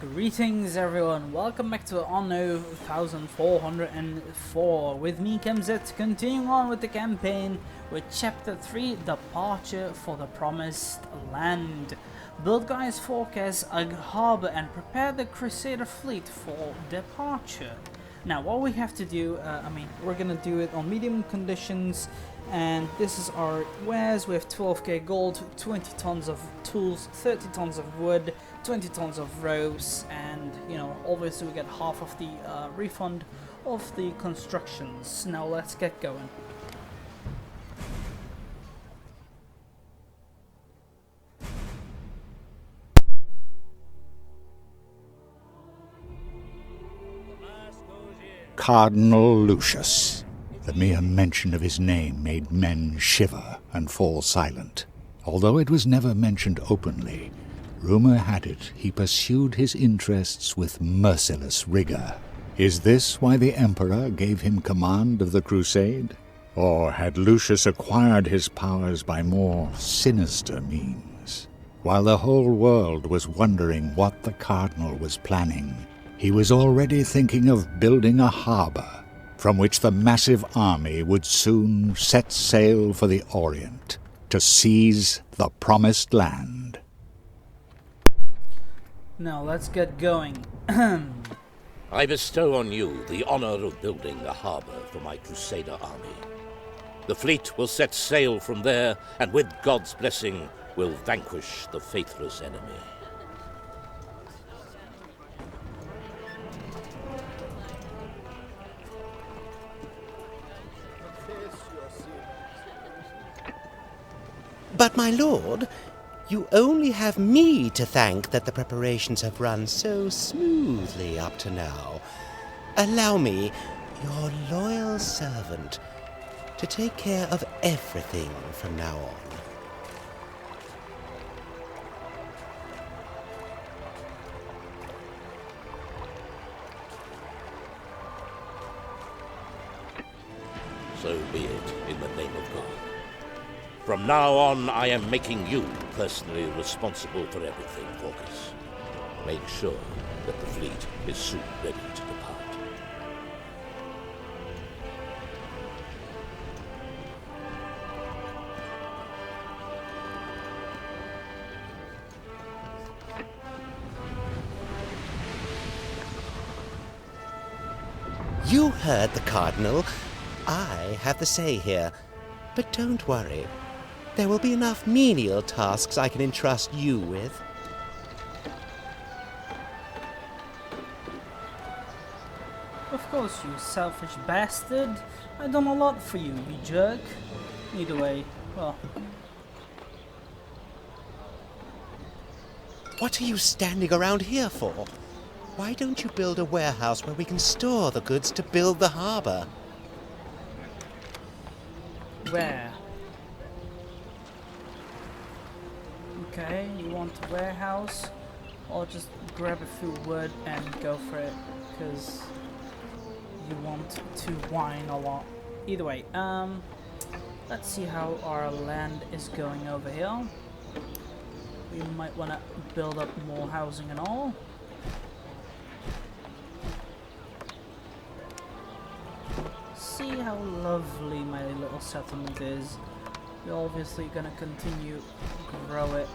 Greetings everyone, welcome back to Anno 1404. With me KMZ, continuing on with the campaign with Chapter 3, Departure for the Promised Land. Build guys forecast a harbour and prepare the Crusader fleet for departure. Now what we have to do, we're gonna do it on medium conditions, and this is our wares. We have 12k gold, 20 tons of tools, 30 tons of wood, 20 tons of ropes, and obviously we get half of the refund of the constructions. Now let's get going. Cardinal Lucius. The mere mention of his name made men shiver and fall silent. Although it was never mentioned openly, rumor had it he pursued his interests with merciless rigor. Is this why the Emperor gave him command of the crusade? Or had Lucius acquired his powers by more sinister means? While the whole world was wondering what the Cardinal was planning, he was already thinking of building a harbor from which the massive army would soon set sail for the Orient to seize the Promised Land. Now let's get going. I bestow on you the honor of building a harbor for my Crusader army. The fleet will set sail from there, and with God's blessing, will vanquish the faithless enemy. But my lord, you only have me to thank that the preparations have run so smoothly up to now. Allow me, your loyal servant, to take care of everything from now on. So be it, in the name of God. From now on, I am making you personally responsible for everything, Focus. Make sure that the fleet is soon ready to depart. You heard the Cardinal. I have the say here. But don't worry. There will be enough menial tasks I can entrust you with. Of course, you selfish bastard. I've done a lot for you, you jerk. Either way, well. What are you standing around here for? Why don't you build a warehouse where we can store the goods to build the harbor? Where? Okay, you want a warehouse? Or just grab a few wood and go for it, because you want to whine a lot. Either way, let's see how our land is going over here. We might want to build up more housing and all. See how lovely my little settlement is. We're obviously gonna continue to grow it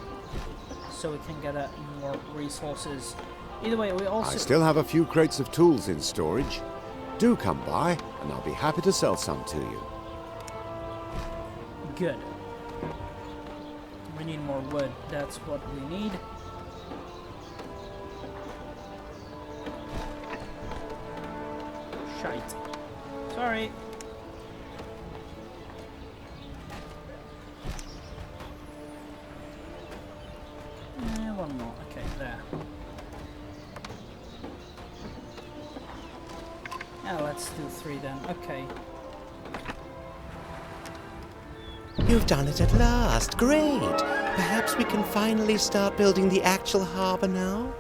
so we can get more resources. Either way, we also... I still have a few crates of tools in storage. Do come by, and I'll be happy to sell some to you. Good. We need more wood. That's what we need. Shite. Sorry. One more. Okay, there. Yeah, let's do 3 then. Okay. You've done it at last. Great. Perhaps we can finally start building the actual harbor now?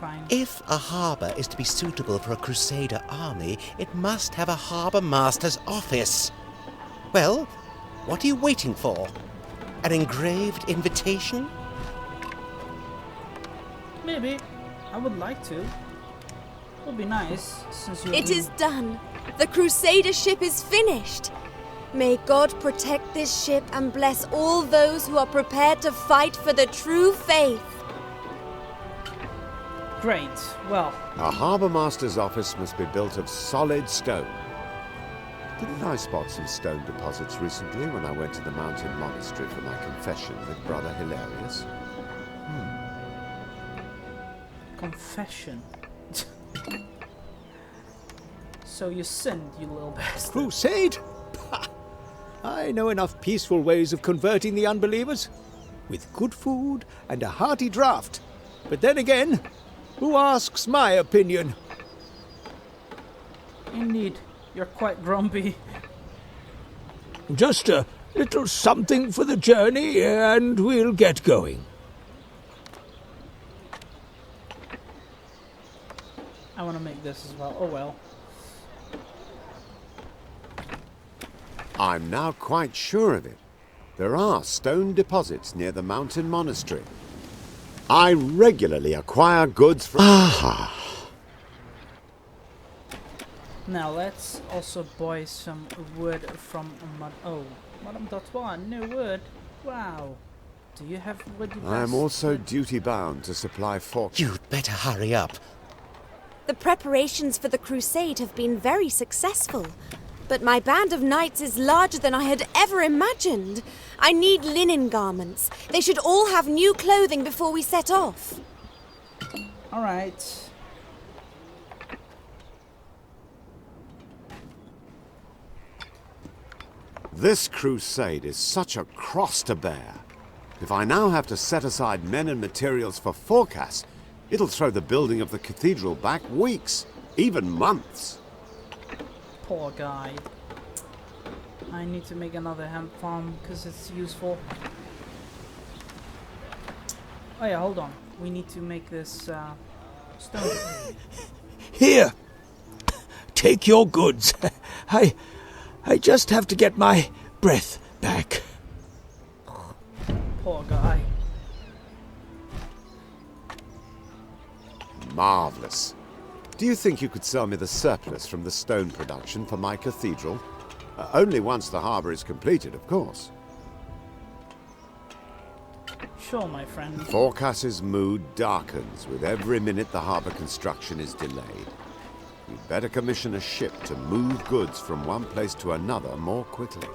Fine. If a harbor is to be suitable for a Crusader army, it must have a harbor master's office. Well, what are you waiting for? An engraved invitation? Maybe. I would like to. Would be nice, since you. It is done. The Crusader ship is finished. May God protect this ship and bless all those who are prepared to fight for the true faith. Great. Well, A harbour master's office must be built of solid stone. Didn't I spot some stone deposits recently when I went to the mountain monastery for my confession with Brother Hilarious? confession. So you sinned, you little bastard. Crusade? Pah! I know enough peaceful ways of converting the unbelievers. With good food and a hearty draught. But then again, who asks my opinion? Indeed, you're quite grumpy. Just a little something for the journey, and we'll get going. I want to make this as well. Oh well. I'm now quite sure of it. There are stone deposits near the mountain monastery. I regularly acquire goods from... Aha! Now let's also buy some wood from Madame Dotois, no wood. Wow. Do you have wood? I am also duty-bound to supply fork... You'd better hurry up. The preparations for the crusade have been very successful. But my band of knights is larger than I had ever imagined. I need linen garments. They should all have new clothing before we set off. Alright. This crusade is such a cross to bear. If I now have to set aside men and materials for forecasts, it'll throw the building of the cathedral back weeks, even months. Poor guy. I need to make another hemp farm because it's useful. Oh yeah, hold on. We need to make this stone. Here! Take your goods. I just have to get my breath back. Poor guy. Marvellous. Do you think you could sell me the surplus from the stone production for my cathedral? Only once the harbour is completed, of course. Sure, my friend. Forecast's mood darkens with every minute the harbour construction is delayed. You'd better commission a ship to move goods from one place to another more quickly.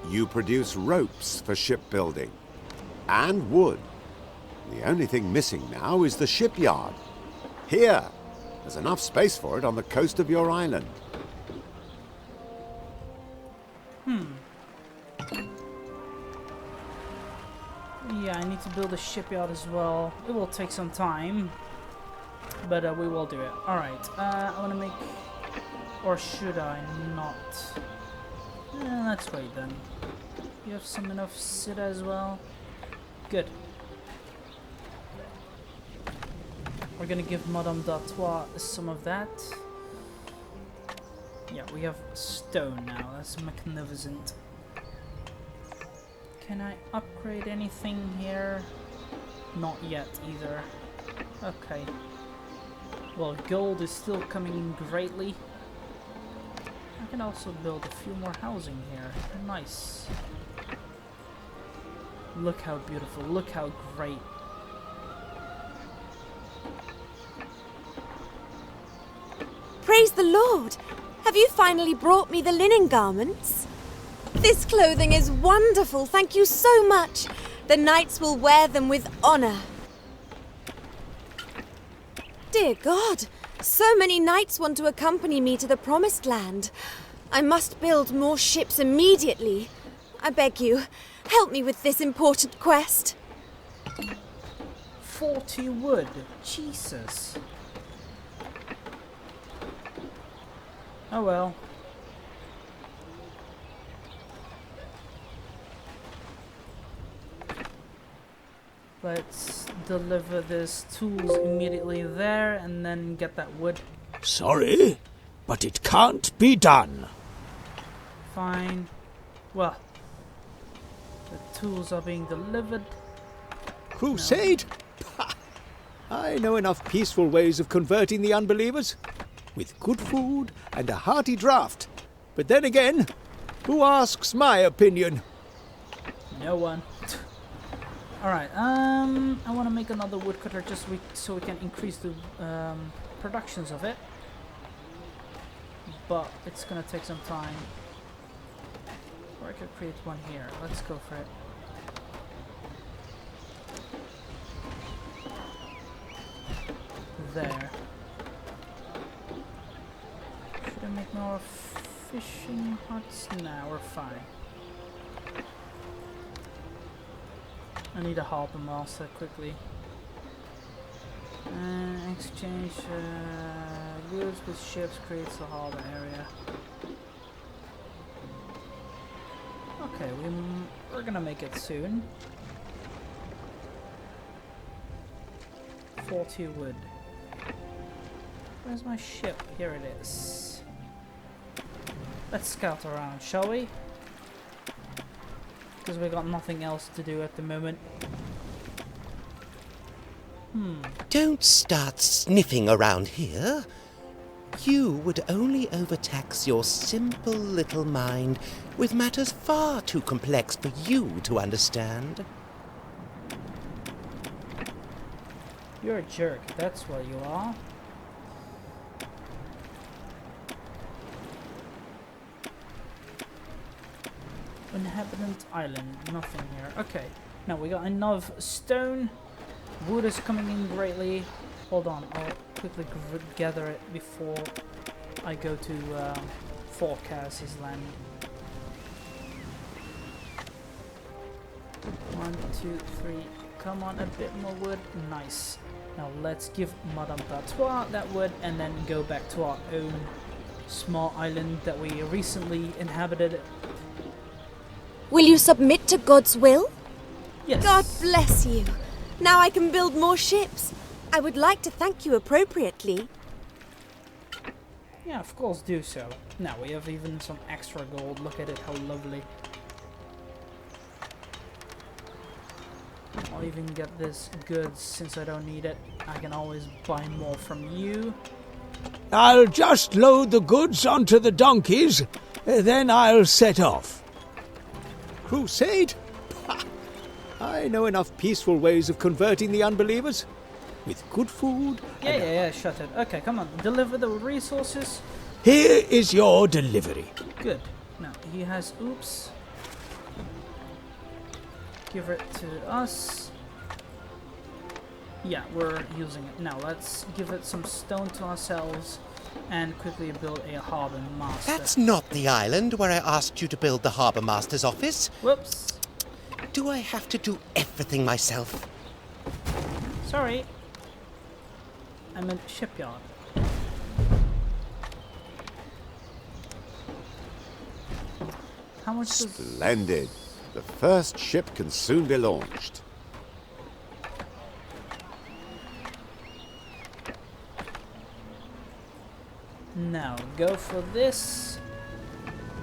You produce ropes for shipbuilding. And wood. The only thing missing now is the shipyard. Here! There's enough space for it on the coast of your island. Yeah, I need to build a shipyard as well. It will take some time, but we will do it. Alright, I want to make... Or should I not? Let's wait then. You have some enough sida as well? Good. We're gonna give Madame d'Artois some of that. Yeah, we have stone now. That's magnificent. Can I upgrade anything here? Not yet either. Okay. Well, gold is still coming in greatly. I can also build a few more housing here. Nice. Look how beautiful. Look how great. Praise the Lord! Have you finally brought me the linen garments? This clothing is wonderful, thank you so much. The knights will wear them with honor. Dear God, so many knights want to accompany me to the Promised Land. I must build more ships immediately. I beg you, help me with this important quest. 40 wood. Jesus. Oh well. Let's deliver this tools immediately there and then get that wood. Sorry, but it can't be done. Fine. Well, tools are being delivered. Crusade? Pah! I know enough peaceful ways of converting the unbelievers. With good food and a hearty draft. But then again, who asks my opinion? No one. Alright, I want to make another woodcutter just so we can increase the productions of it. But it's gonna take some time. Or I could create one here. Let's go for it. There. Should I make more fishing huts? Nah, we're fine. I need a harbour master quickly. Exchange goods with ships creates a harbour area. Okay, we're gonna make it soon. 40 wood. Where's my ship? Here it is. Let's scout around, shall we? Because we got nothing else to do at the moment. Don't start sniffing around here. You would only overtax your simple little mind with matters far too complex for you to understand. You're a jerk, that's what you are. Inhabitant island, nothing here. Okay, now we got enough stone. Wood is coming in greatly. Hold on, I'll quickly gather it before I go to forecast his land. 1, 2, 3. Come on, a bit more wood. Nice. Now let's give Madame Patois that wood and then go back to our own small island that we recently inhabited. Will you submit to God's will? Yes. God bless you. Now I can build more ships. I would like to thank you appropriately. Yeah, of course, do so. Now we have even some extra gold. Look at it, how lovely. I'll even get this goods since I don't need it. I can always buy more from you. I'll just load the goods onto the donkeys, then I'll set off. Crusade? Pah! I know enough peaceful ways of converting the unbelievers. With good food. Yeah, shut it. Okay, come on, deliver the resources. Here is your delivery. Good. Now, he has, oops. Give it to us. Yeah, we're using it. Now, let's give it some stone to ourselves and quickly build a harbour master. That's not the island where I asked you to build the harbour master's office. Whoops. Do I have to do everything myself? Sorry. I meant shipyard. How much does... Splendid. The first ship can soon be launched. Now, go for this.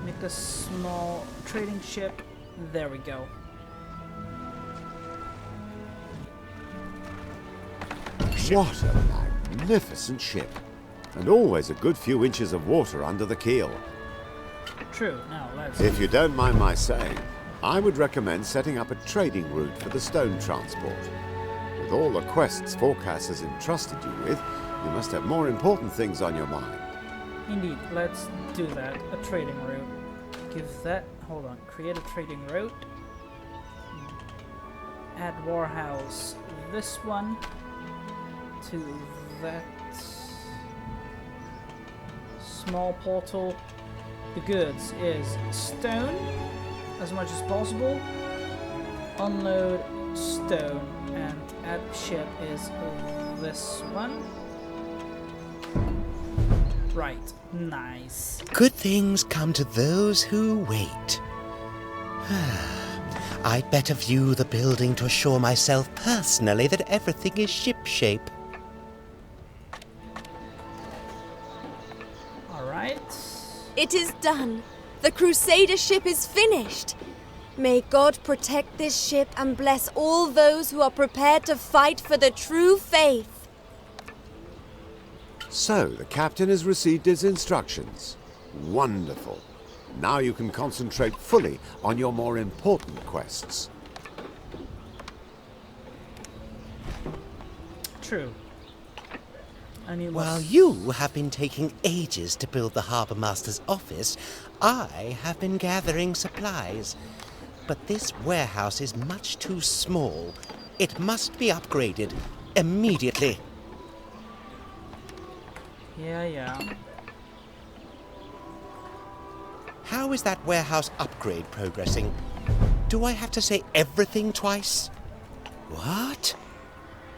Make a small trading ship. There we go. What a magnificent ship. And always a good few inches of water under the keel. True. Now, let's... If you don't mind my saying, I would recommend setting up a trading route for the stone transport. With all the quests Forecast has entrusted you with, you must have more important things on your mind. Indeed, let's do that. A trading route. Give that... Hold on. Create a trading route. Add warehouse. This one to that small portal. The goods is stone as much as possible. Unload stone and add ship is this one. Right, nice. Good things come to those who wait. I'd better view the building to assure myself personally that everything is shipshape. Alright. It is done. The Crusader ship is finished. May God protect this ship and bless all those who are prepared to fight for the true faith. So, the captain has received his instructions. Wonderful. Now you can concentrate fully on your more important quests. True. While you have been taking ages to build the Harbour Master's office, I have been gathering supplies. But this warehouse is much too small. It must be upgraded immediately. Yeah. How is that warehouse upgrade progressing? Do I have to say everything twice? What?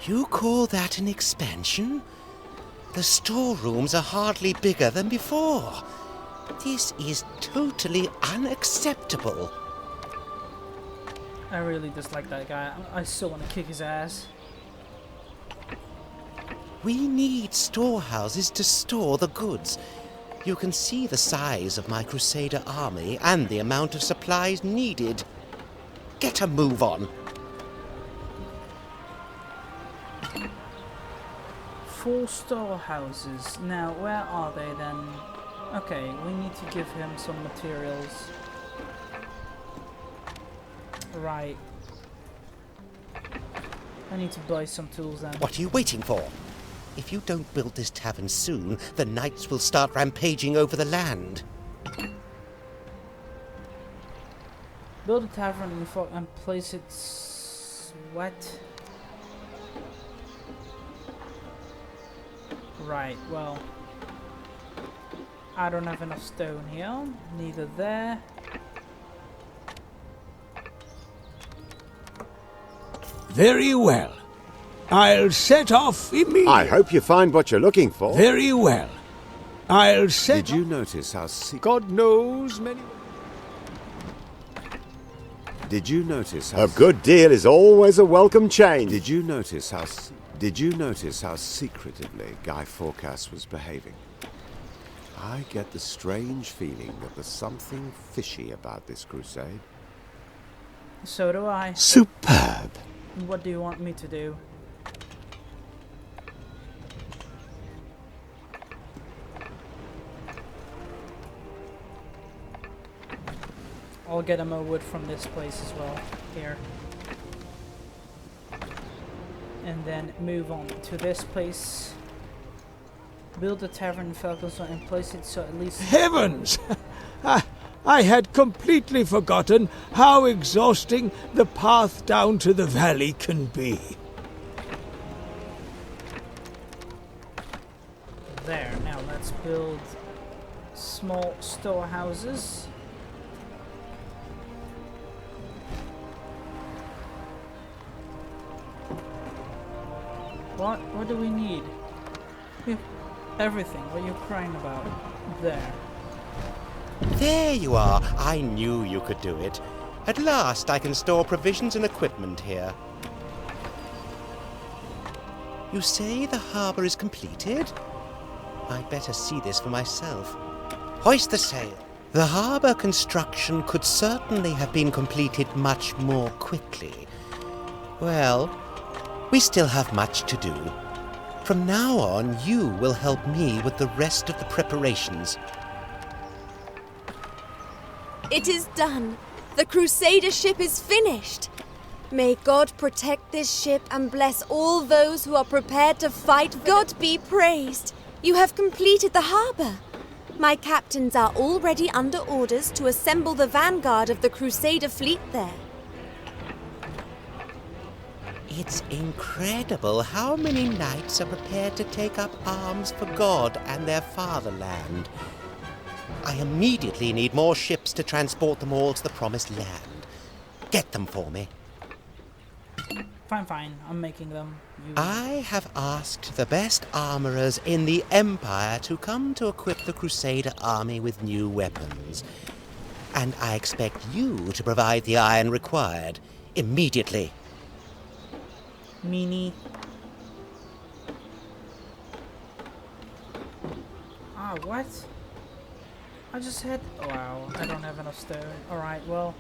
You call that an expansion? The storerooms are hardly bigger than before. This is totally unacceptable. I really dislike that guy. I still want to kick his ass. We need storehouses to store the goods. You can see the size of my Crusader army and the amount of supplies needed. Get a move on. 4 storehouses. Now, where are they then? Okay, we need to give him some materials. Right. I need to buy some tools then. What are you waiting for? If you don't build this tavern soon, the knights will start rampaging over the land. Build a tavern and place it... What? Right, well... I don't have enough stone here. Neither there. Very well. I'll set off immediately. I hope you find what you're looking for. Very well. I'll set Did you notice how God knows many... Did you notice how... A good deal is always a welcome change. Did you notice how secretively Guy Fawcett was behaving? I get the strange feeling that there's something fishy about this crusade. So do I. Superb. What do you want me to do? I'll get him a wood from this place as well. Here. And then move on to this place. Build a tavern in Falconstone and place it so at least... Heavens! I had completely forgotten how exhausting the path down to the valley can be. There, now let's build small storehouses. What do we need? We have everything. What are you crying about? There. There you are. I knew you could do it. At last I can store provisions and equipment here. You say the harbour is completed? I'd better see this for myself. Hoist the sail. The harbour construction could certainly have been completed much more quickly. Well, we still have much to do. From now on, you will help me with the rest of the preparations. It is done. The Crusader ship is finished. May God protect this ship and bless all those who are prepared to fight. God be praised. You have completed the harbour. My captains are already under orders to assemble the vanguard of the Crusader fleet there. It's incredible how many knights are prepared to take up arms for God and their fatherland. I immediately need more ships to transport them all to the Promised Land. Get them for me. Fine. I'm making them. I have asked the best armorers in the Empire to come to equip the Crusader army with new weapons. And I expect you to provide the iron required immediately. Meanie. What? I just had... Wow, I don't have enough stone. Alright, well...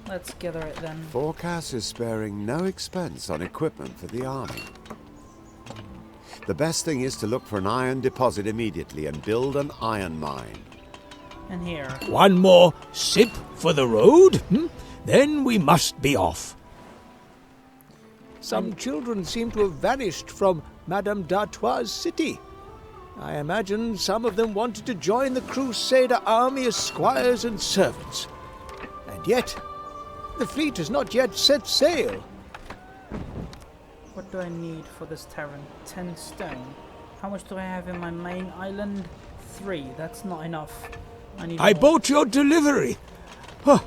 Let's gather it then. Forecast is sparing no expense on equipment for the army. The best thing is to look for an iron deposit immediately and build an iron mine. And here. One more sip for the road, then we must be off. Some children seem to have vanished from Madame d'Artois' city. I imagine some of them wanted to join the Crusader army as squires and servants. And yet, the fleet has not yet set sail. What do I need for this tavern? 10 stone. How much do I have in my main island? 3. That's not enough. I I bought your delivery. Huh.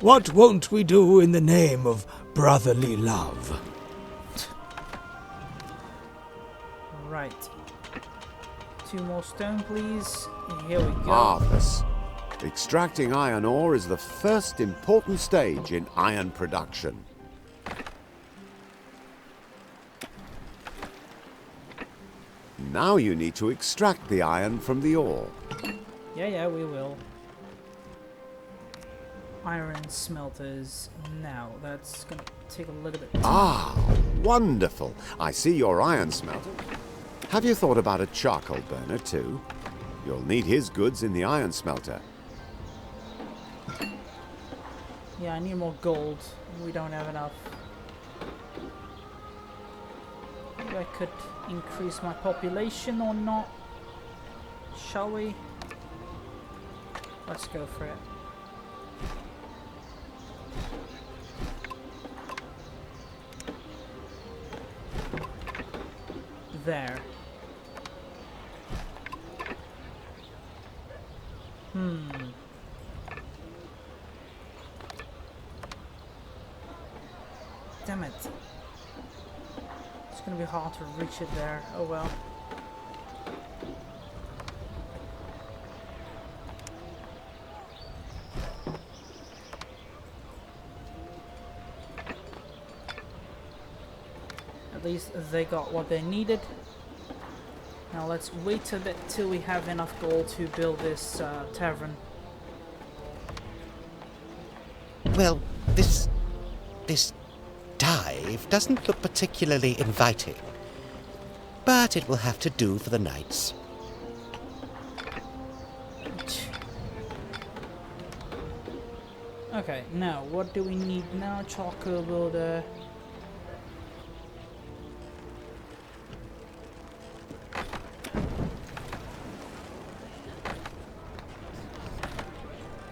What won't we do in the name of brotherly love? Right. 2 more stone, please. Here we go. Marvelous. Extracting iron ore is the first important stage in iron production. Now you need to extract the iron from the ore. Yeah, we will. Iron smelters now. That's gonna take a little bit. Ah, wonderful. I see your iron smelter. Have you thought about a charcoal burner too? You'll need his goods in the iron smelter. Yeah, I need more gold. We don't have enough. Maybe I could increase my population or not. Shall we? Let's go for it. There. Damn it. It's gonna be hard to reach it there. Oh well. At least they got what they needed. Now let's wait a bit till we have enough gold to build this tavern. Well, this dive doesn't look particularly inviting, but it will have to do for the nights. Okay, now what do we need now? Charcoal builder.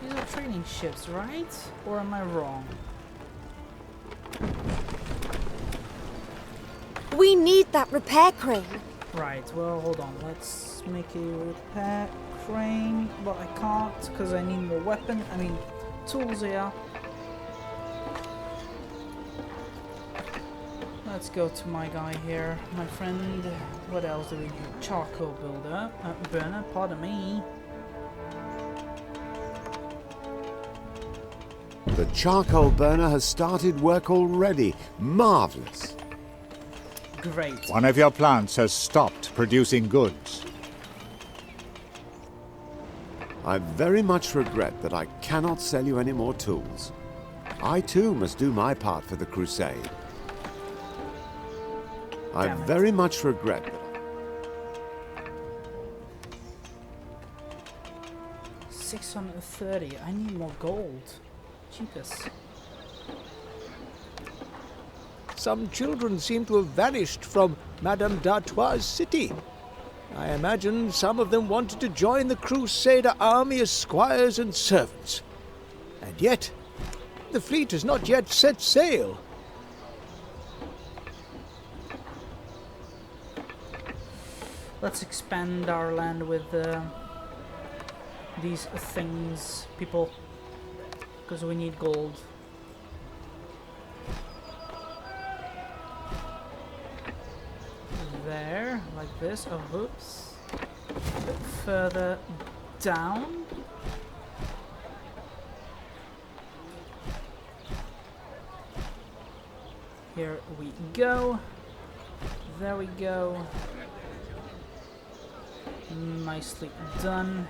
These are training ships, right? Or am I wrong? We need that repair crane. Right, well, hold on. Let's make a repair crane, but I can't because I need more tools here. Let's go to my guy here, my friend. What else do we need? Charcoal builder, burner, pardon me. The charcoal burner has started work already. Marvelous. Great. One of your plants has stopped producing goods. I very much regret that I cannot sell you any more tools. I too must do my part for the crusade. I Damn it. very much regret that. 630. I need more gold. Cheapest. Some children seem to have vanished from Madame d'Artois' city. I imagine some of them wanted to join the Crusader army as squires and servants. And yet, the fleet has not yet set sail. Let's expand our land with these things, people, because we need gold. There, like this. Oh, whoops. A bit further down. Here we go. There we go. Nicely done.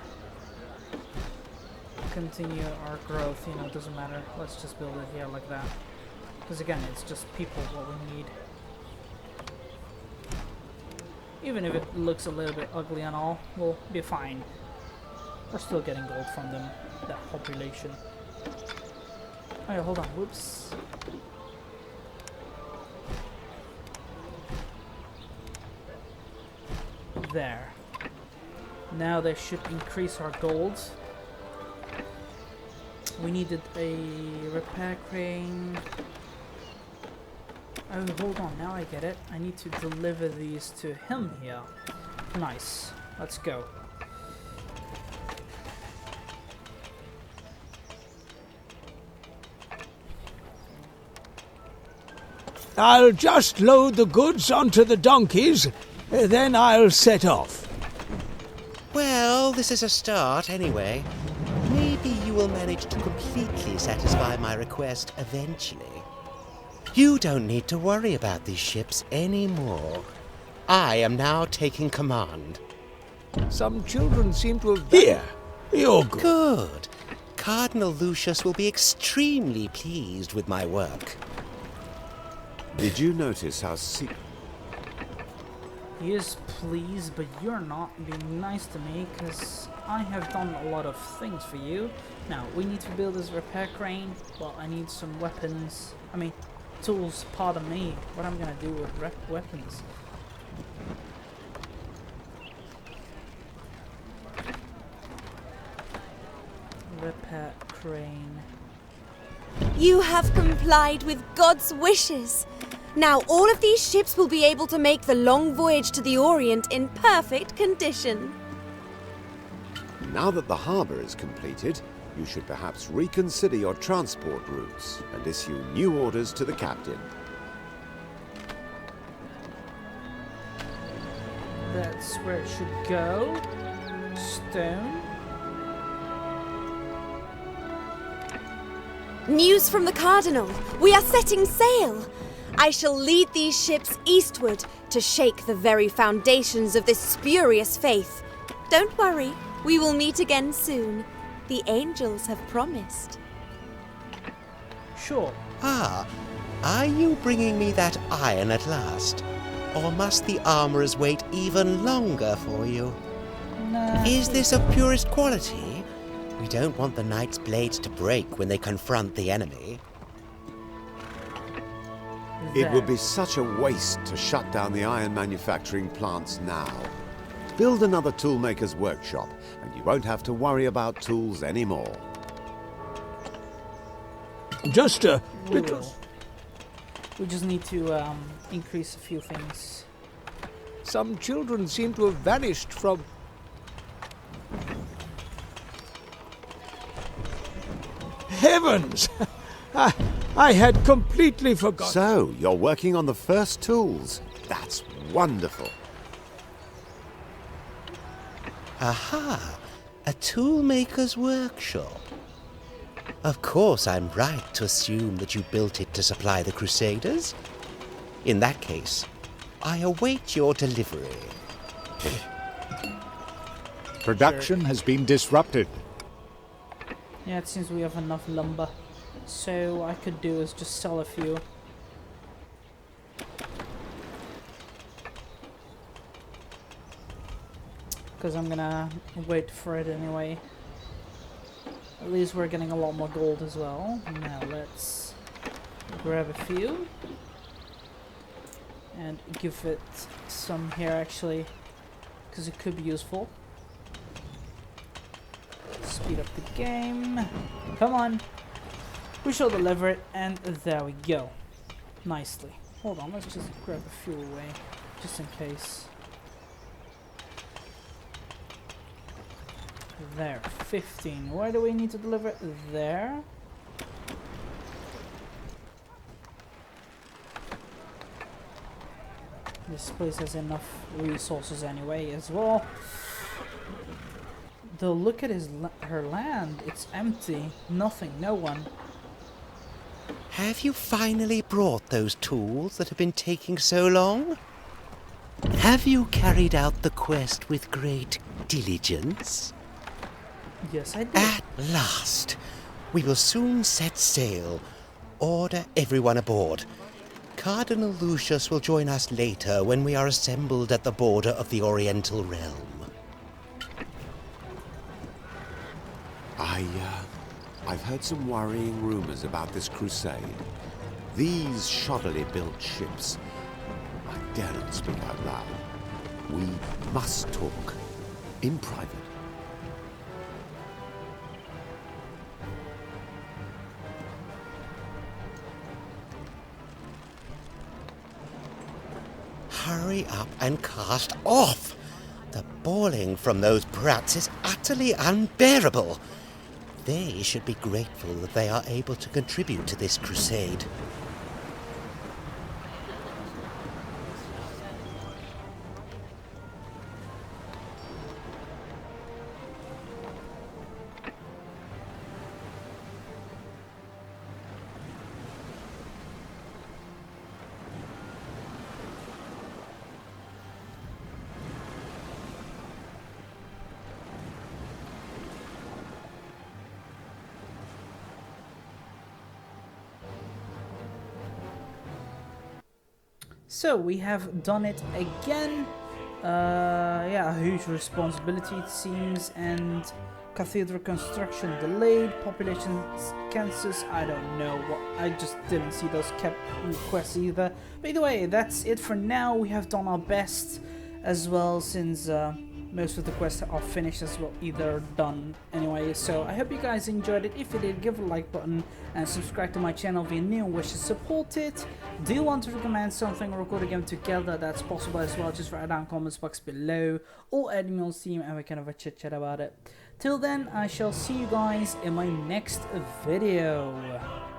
continue our growth, you know, it doesn't matter. Let's just build it here like that. Because again, it's just people what we need. Even if it looks a little bit ugly and all, we'll be fine. We're still getting gold from them, that population. Oh yeah, hold on, whoops. There. Now they should increase our gold. We needed a repair crane. Oh, hold on, now I get it. I need to deliver these to him here. Nice. Let's go. I'll just load the goods onto the donkeys, then I'll set off. Well, this is a start anyway. Maybe you will manage to completely satisfy my request eventually. You don't need to worry about these ships anymore. I am now taking command. Some children seem to have... Here, you're good. Good. Cardinal Lucius will be extremely pleased with my work. Did you notice how He is pleased, but you're not being nice to me, because I have done a lot of things for you. Now, we need to build this repair crane. Well, I need some weapons. I mean, tools, pardon me. What I'm gonna do with weapons. Repair crane. You have complied with God's wishes. Now all of these ships will be able to make the long voyage to the Orient in perfect condition. Now that the harbour is completed, you should perhaps reconsider your transport routes and issue new orders to the captain. That's where it should go. Stone. News from the Cardinal. We are setting sail. I shall lead these ships eastward to shake the very foundations of this spurious faith. Don't worry, we will meet again soon. The angels have promised. Sure. Ah, are you bringing me that iron at last? Or must the armourers wait even longer for you? Nah. Is this of purest quality? We don't want the knight's blades to break when they confront the enemy. It would be such a waste to shut down the iron manufacturing plants now. Build another toolmaker's workshop, and you won't have to worry about tools anymore. Just a We little... will. We just need to increase a few things. Some children seem to have vanished from... Heavens! I had completely forgotten. So, you're working on the first tools. That's wonderful. Aha! A toolmaker's workshop. Of course I'm right to assume that you built it to supply the Crusaders. In that case, I await your delivery. Production has been disrupted. Yeah, it seems we have enough lumber. So what I could do is just sell a few. Because I'm gonna wait for it anyway. At least we're getting a lot more gold as well. Now let's grab a few. And give it some here actually. Because it could be useful. Speed up the game. Come on. We shall deliver it, and there we go. Nicely. Hold on, let's just grab a few away, just in case. There, 15. Where do we need to deliver it? There. This place has enough resources anyway as well. Though look at her land, it's empty. Nothing, no one. Have you finally brought those tools that have been taking so long? Have you carried out the quest with great diligence? Yes, I did. At last! We will soon set sail. Order everyone aboard. Cardinal Lucius will join us later when we are assembled at the border of the Oriental Realm. I've heard some worrying rumors about this crusade. These shoddily built ships. I dare not speak out loud. We must talk. In private. Hurry up and cast off! The bawling from those brats is utterly unbearable. They should be grateful that they are able to contribute to this crusade. So we have done it again. Yeah, a huge responsibility it seems, and cathedral construction delayed, population census, I don't know what, I just didn't see those quests either. But either way, that's it for now. We have done our best as well, since most of the quests are finished as well, either done anyway. So I hope you guys enjoyed it. If you did, give a like button and subscribe to my channel if you're new and wish to support it. Do you want to recommend something or record a game together? That's possible as well. Just write down comments box below or add me on Steam and we can have a chit chat about it. Till then, I shall see you guys in my next video.